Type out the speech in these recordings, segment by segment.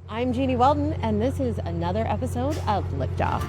I'm Jeanniey Walden, and this is another episode of Liftoff.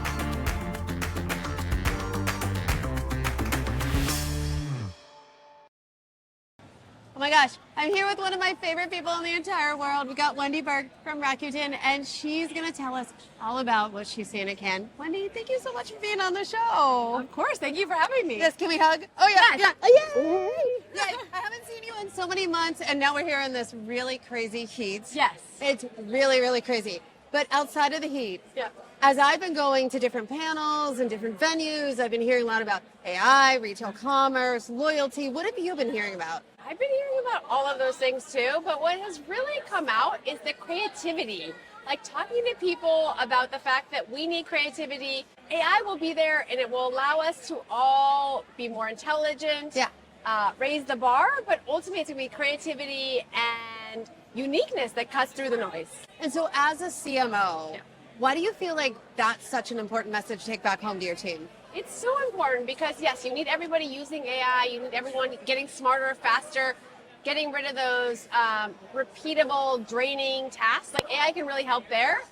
Oh my gosh, I'm here with one of my favorite people in the entire world. We got Wendy Bergh from Rakuten, and she's going to tell us all about what she's seeing at Cannes. Wendy, thank you so much for being on the show. Of course, thank you for having me. Yes, can we hug? Oh yeah, Yes. yeah, oh, yeah. Yeah, I haven't seen you in so many months, and now we're here in this really crazy heat. Yes. It's really, really crazy. But outside of the heat, Yeah. as I've been going to different panels and different venues, I've been hearing a lot about AI, retail commerce, loyalty. What have you been hearing about? I've been hearing about all of those things too, but what has really come out is the creativity. Like talking to people about the fact that we need creativity. AI will be there and it will allow us to all be more intelligent, raise the bar, but ultimately it's going to be creativity and uniqueness that cuts through the noise. And so as a CMO, why do you feel like that's such an important message to take back home to your team? It's so important because, yes, you need everybody using AI, you need everyone getting smarter, faster, getting rid of those repeatable, draining tasks. Like AI can really help there,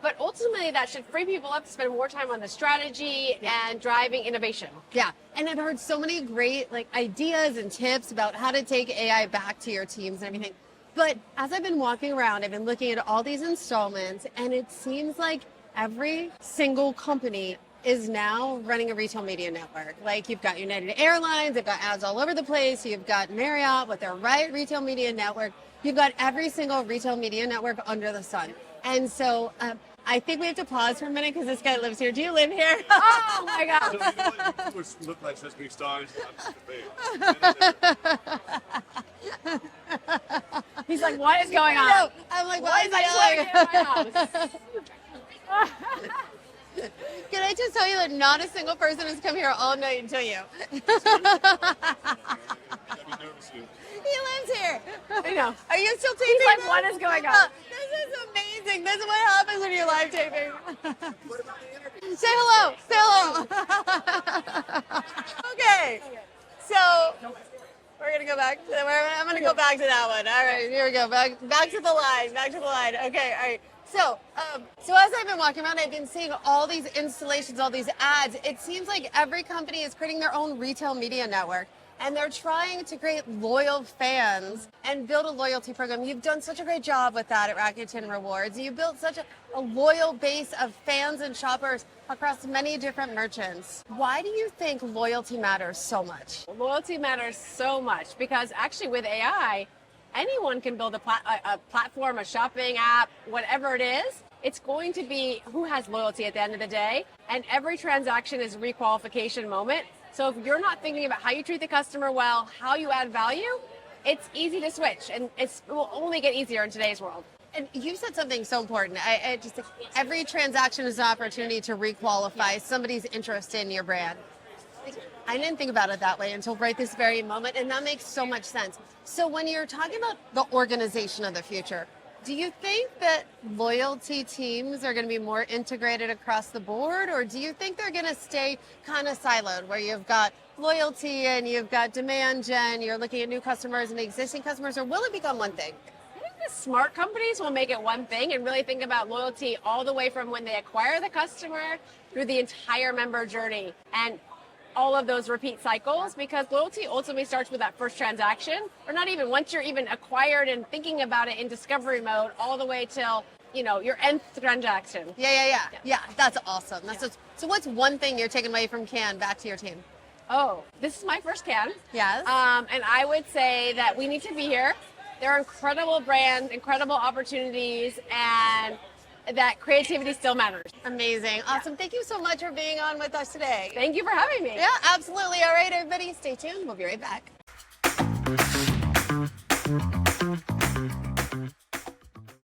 but ultimately that should free people up to spend more time on the strategy and driving innovation. Yeah, and I've heard so many great ideas and tips about how to take AI back to your teams and everything. But as I've been walking around, I've been looking at all these installments, and it seems like every single company is now running a retail media network. Like you've got United Airlines, they've got ads all over the place. You've got Marriott with their retail media network. You've got every single retail media network under the sun. And so I think we have to pause for a minute because this guy lives here. Do you live here? Oh my God. So, you know what? You look like such big stars. I'm just a babe. He's like, what is going on? No, I'm like, why is I he yelling? Can I just tell you that not a single person has come here all night until you? I'd be nervous here. He lives here. I know. Are you still taping? He's like, this? what is going on? This is amazing. This is what happens when you're live taping. Say hello. Say hello. Okay. So we're gonna go back. I'm gonna go back to that one. All right. Here we go. Back to the line. Back to the line. Okay. All right. So as I've been walking around, I've been seeing all these installations, all these ads. It seems like every company is creating their own retail media network, and they're trying to create loyal fans and build a loyalty program. You've done such a great job with that at Rakuten Rewards. You built such a loyal base of fans and shoppers across many different merchants. Why do you think loyalty matters so much? Loyalty matters so much because actually with AI, anyone can build a platform, a shopping app, whatever it is. It's going to be who has loyalty at the end of the day. And every transaction is a re-qualification moment. So if you're not thinking about how you treat the customer well, how you add value, it's easy to switch. And it will only get easier in today's world. And you said something so important. I just every transaction is an opportunity to re-qualify somebody's interest in your brand. I didn't think about it that way until right this very moment, and that makes so much sense. So when you're talking about the organization of the future, do you think that loyalty teams are going to be more integrated across the board, or do you think they're going to stay kind of siloed, where you've got loyalty and you've got demand gen, you're looking at new customers and existing customers, or will it become one thing? I think the smart companies will make it one thing and really think about loyalty all the way from when they acquire the customer through the entire member journey. And all of those repeat cycles, because loyalty ultimately starts with that first transaction, or not even once you're even acquired and thinking about it in discovery mode, all the way till your nth transaction. Yeah. That's awesome. So what's one thing you're taking away from Cannes back to your team? Oh, this is my first Cannes. Yes. And I would say that we need to be here. There are incredible brands, incredible opportunities, and that creativity still matters. Amazing. Awesome. Thank you so much for being on with us today. Thank you for having me. Yeah, absolutely. All right, everybody, stay tuned. We'll be right back.